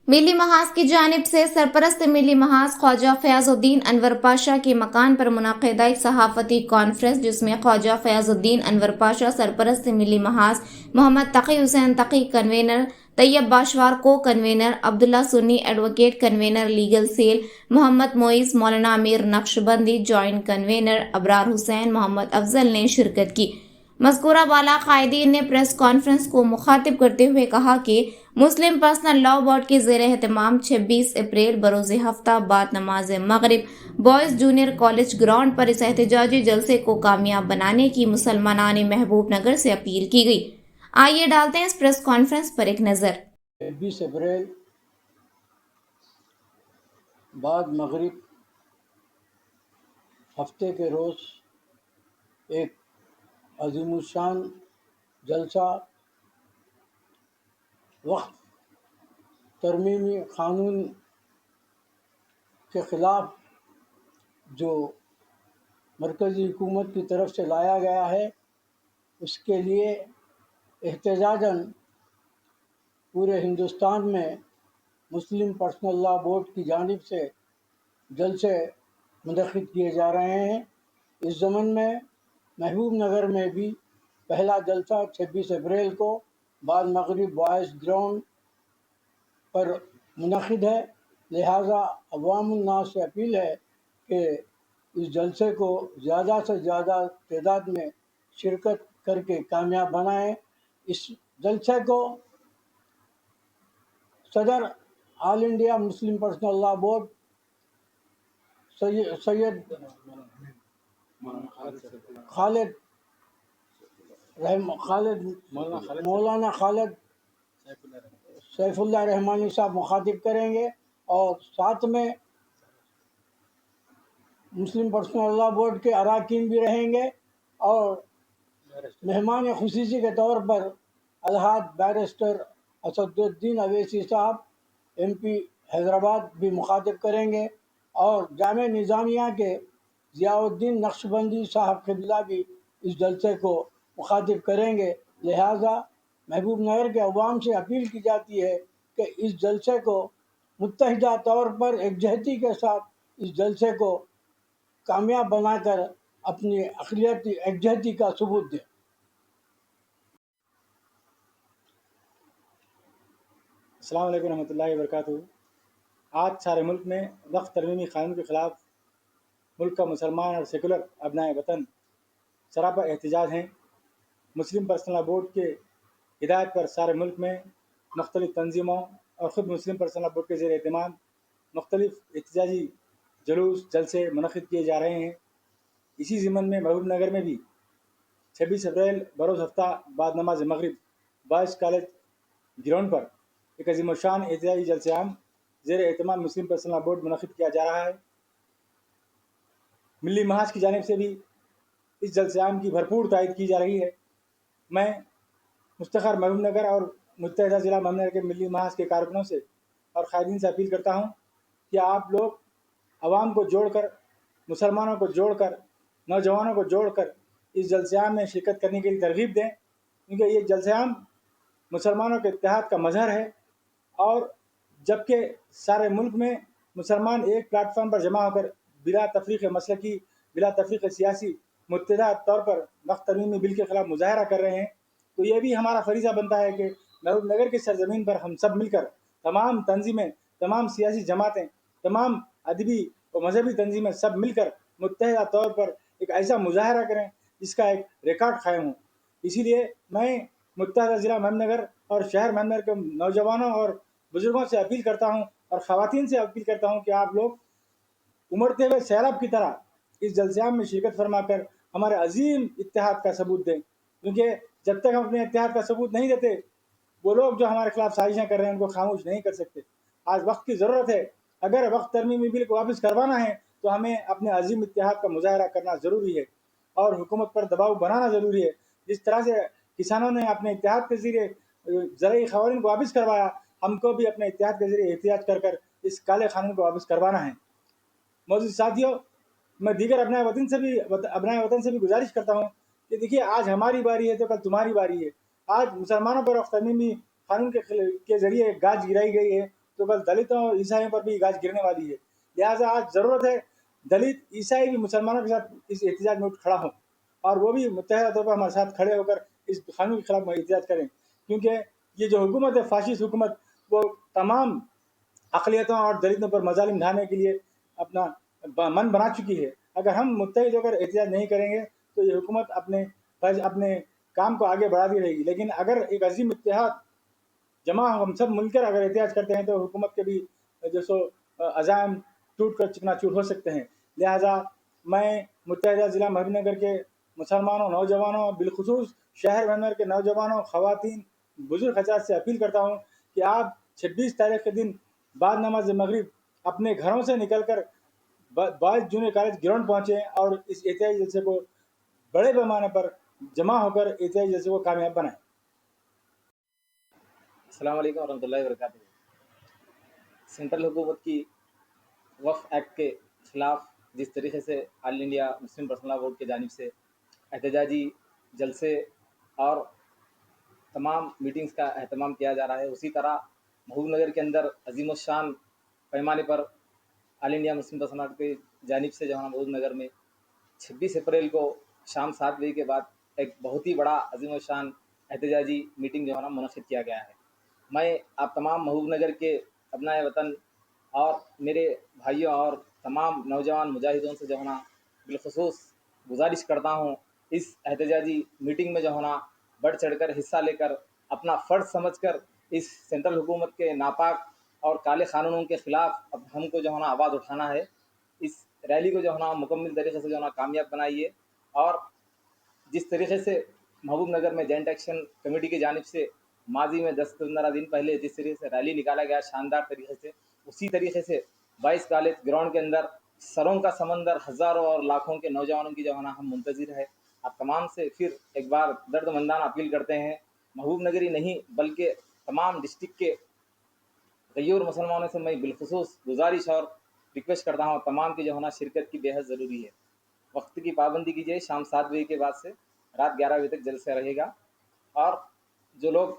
मिली महाज की जानिब से सरपरस्त मिली महाज ख्वाजा फयाजुद्दीन अनवर पाशा के मकान पर मुनक़दा एक सहाफ़ती कॉन्फ्रेंस, जिसमें ख्वाजा फयाजुद्दीन अनवर पाशा सरपरस्त मिली महाज, मोहम्मद तक़ी हुसैन तक़ी कन्वेनर, तैयब बाशवार को convener, Abdullah Sunni advocate convener legal cell, Mohammad Moiz Maulana Amir Naqshbandi joint convener, Abrar Hussain Mohammad Afzal ने शिरकत की। मज़कूरा बाला कायदीन ने प्रेस कॉन्फ्रेंस को मुखातिब करते हुए कहा कि मुस्लिम पर्सनल लॉ बोर्ड के ज़ेर एहतमाम 26 अप्रैल बरोज़ हफ्ता बाद नमाज मगरिब बॉयज़ जूनियर कॉलेज ग्राउंड पर इस एहतजाजी जलसे को कामयाब बनाने की मुसलमानान महबूब नगर से अपील की गई। आइए डालते हैं इस प्रेस कॉन्फ्रेंस पर एक नज़र। 26 अप्रैल बाद मगरिब हफ्ते के रोज़ एक अज़ीमुशान जलसा वक्त तरमीमी क़ानून के ख़िलाफ़ जो मरकज़ी हुकूमत की तरफ से लाया गया है, उसके लिए एहतजाजन पूरे हिंदुस्तान में मुस्लिम पर्सनल लॉ बोर्ड की जानिब से जलसे मुनक़्क़िद किए जा रहे हैं। इस ज़मन में महबूब नगर में भी पहला जलसा 26 अप्रैल को बाद मगरिब बॉयज़ ग्राउंड पर मुनक़्क़िद है। लिहाजा अवामुन्नास से अपील है कि इस जलसे को ज़्यादा से ज़्यादा तादाद में शिरकत करके कामयाब बनाएं। इस जलसे को सदर all India Muslim personal law board Syed मौलाना खालिद सैफुल्लाह रहमानी साहब मुखातिब करेंगे और साथ में मुस्लिम पर्सनल लॉ बोर्ड के अरकान भी रहेंगे और मेहमान खुसूसी के तौर पर अलहाद बैरिस्टर असदुद्दीन अवैसी साहब MP हैदराबाद भी मुखातिब करेंगे और जामे निज़ामिया के ज़ियाउद्दीन नक्शबंदी साहब क़िबला भी इस जलसे को मुखातिब करेंगे। लिहाजा महबूब नगर के अवाम से अपील की जाती है कि इस जलसे को मुत्तहिदा तौर पर एकजहती के साथ इस जलसे को कामयाब बनाकर अपनी अक़लियती एकजहती का सबूत दें। अस्सलाम वालेकुम रहमतुल्लाहि व बरकातुहू। आज सारे मुल्क में वक्त तरमीमी क़ानून के ख़िलाफ़ मुल्क का मुसलमान और सेकुलर अबनाए वतन सरापा एहतजाज हैं। मुस्लिम पर्सनल लॉ बोर्ड के हिदायत पर सारे मुल्क में मुख्तलिफ़ तंजीमों और ख़ुद मुस्लिम पर्सनल लॉ बोर्ड के ज़ेर एहतमाम मुख्तलिफ़ एहतजाजी जलूस जलसे मुनक़्क़िद किए जा रहे हैं। इसी ज़िमन में महबूब नगर में भी 26 अप्रैल बरोज़ हफ्ता बाद नमाज मगरिब बॉयज़ कॉलेज ग्राउंड पर एक अज़ीमुशान एहतजाजी जलसे आम ज़ेर एहतमाम मुस्लिम पर्सनल लॉ बोर्ड मुनक़्क़िद किया जा रहा है। मिली महाज की जानिब से भी इस जलसे आम की भरपूर तायद की जा रही है। मैं मुस्तख़र महबूब नगर और मुत्तहिदा ज़िला महबूब नगर के मिली महाज के कारकुनों से और क़ायदीन से अपील करता हूँ कि आप लोग आवाम को जोड़कर, मुसलमानों को जोड़कर, नौजवानों को जोड़कर इस जलसे आम में शिरकत करने के लिए तरग़ीब दें, क्योंकि ये जलसे आम मुसलमानों के इत्तेहाद का मज़हर है। और जबकि सारे मुल्क में मुसलमान एक प्लेटफार्म पर जमा होकर बिला तफ़रीक़ मसलकी, बिला तफ़रीक़ सियासी मुत्तहिदा तौर पर वक्त तरमीमी बिल के ख़िलाफ़ मुज़ाहरा कर रहे हैं, तो ये भी हमारा फ़रीज़ा बनता है कि महबूब नगर की सरज़मीन पर हम सब मिलकर, तमाम तंजीमें, तमाम सियासी जमातें, तमाम अदबी और मजहबी तंजीमें सब मिलकर मुत्तहिदा तौर पर एक ऐसा मुज़ाहरा करें जिसका एक रिकॉर्ड क़ायम हो। इसीलिए मैं मुत्तहिदा ज़िला महबूब नगर और शहर महबूब नगर के नौजवानों और बुज़ुर्गों से अपील करता हूँ और ख़वातीन से अपील करता हूँ कि आप लोग उमड़ते हुए सैलाब की तरह इस जलसे में शिरकत फरमा कर हमारे अजीम इत्तेहाद का सबूत दें, क्योंकि जब तक हम अपने इत्तेहाद का सबूत नहीं देते, वो लोग जो हमारे खिलाफ साजिशें कर रहे हैं उनको खामोश नहीं कर सकते। आज वक्त की ज़रूरत है। अगर वक्त तरमीमी बिल को वापस करवाना है तो हमें अपने अजीम इत्तेहाद का मुज़ाहरा करना ज़रूरी है और हुकूमत पर दबाव बनाना ज़रूरी है। जिस तरह से किसानों ने अपने इत्तेहाद के ज़रिए ज़रूरी क़वानीन को वापस करवाया, हमको भी अपने इत्तेहाद के ज़रिए एहतियात कर कर इस काले क़ानून को वापस करवाना है। मौजूद साथियों, मैं दीगर अपने वतन से भी गुजारिश करता हूँ कि देखिए, आज हमारी बारी है तो कल तुम्हारी बारी है। आज मुसलमानों पर वक्त तरमीमी क़ानून के ज़रिए गाज गिराई गई है تو کل دلتوں اور عیسائیوں پر بھی گاج گرنے والی ہے. لہٰذا آج ضرورت ہے دلت عیسائی بھی مسلمانوں کے ساتھ اس احتجاج میں اٹھ کھڑا ہوں اور وہ بھی متحدہ طور پر ہمارے ساتھ کھڑے ہو کر اس قانون کے خلاف احتجاج کریں, کیونکہ یہ جو حکومت ہے فاشسٹ حکومت, وہ تمام اقلیتوں اور دلتوں پر مظالم ڈھانے کے لیے اپنا من بنا چکی ہے. اگر ہم متحد ہو کر احتجاج نہیں کریں گے تو یہ حکومت اپنے کام کو آگے بڑھاتی رہے گی, لیکن اگر ایک عظیم اتحاد جمع ہم سب مل کر اگر احتجاج کرتے ہیں تو حکومت کے بھی جو سو عزائم ٹوٹ کر چکنا چور ہو سکتے ہیں. لہٰذا میں متحدہ ضلع محبوب نگر کے مسلمانوں, نوجوانوں, بالخصوص شہر محبوب نگر کے نوجوانوں, خواتین, بزرگ حضرات سے اپیل کرتا ہوں کہ آپ 26 تاریخ کے دن بعد نماز مغرب اپنے گھروں سے نکل کر بوائز جونیئر کالج گراؤنڈ پہنچیں اور اس احتجاجی جلسے کو بڑے پیمانے پر جمع ہو کر احتجاجی جلسے کو کامیاب بنائیں. السلام علیکم ورحمۃ اللہ وبرکاتہ. سینٹرل حکومت کی وقف ایکٹ کے خلاف جس طریقے سے آل انڈیا مسلم پرسنل لا بورڈ کی جانب سے احتجاجی جلسے اور تمام میٹنگز کا اہتمام کیا جا رہا ہے, اسی طرح محبوب نگر کے اندر عظیم الشان پیمانے پر آل انڈیا مسلم پرسنل لا بورڈ کی جانب سے جو ہے محبوب نگر میں 26 اپریل کو شام 7 بجے کے بعد ایک بہت ہی بڑا عظیم الشان احتجاجی میٹنگ جو ہے نا منعقد کیا گیا ہے. میں آپ تمام محبوب نگر کے ابنائے وطن اور میرے بھائیوں اور تمام نوجوان مجاہدوں سے جو ہے نا بالخصوص گزارش کرتا ہوں, اس احتجاجی میٹنگ میں جو ہے نا بڑھ چڑھ کر حصہ لے کر اپنا فرض سمجھ کر اس سینٹرل حکومت کے ناپاک اور کالے قانونوں کے خلاف اب ہم کو جو ہے نا آواز اٹھانا ہے. اس ریلی کو جو ہے نا مکمل طریقے سے جو ہے نا کامیاب بنائیے, اور جس طریقے سے محبوب نگر میں جوائنٹ ایکشن کمیٹی کی جانب سے ماضی میں 10-15 دن پہلے جس طریقے سے ریلی نکالا گیا شاندار طریقے سے, اسی طریقے سے 22 کالج گراؤنڈ کے اندر سروں کا سمندر ہزاروں اور لاکھوں کے نوجوانوں کی جو ہے نا ہم منتظر ہے. آپ تمام سے پھر ایک بار درد مندانہ اپیل کرتے ہیں, محبوب نگر ہی نہیں بلکہ تمام ڈسٹرکٹ کے غیور مسلمانوں سے میں بالخصوص گزارش اور ریکویسٹ کرتا ہوں تمام کی جو ہے نا شرکت کی بے حد ضروری ہے. وقت کی پابندی کیجیے, شام 7 بجے کے بعد سے رات 11 بجے تک جلسہ رہے گا, اور جو لوگ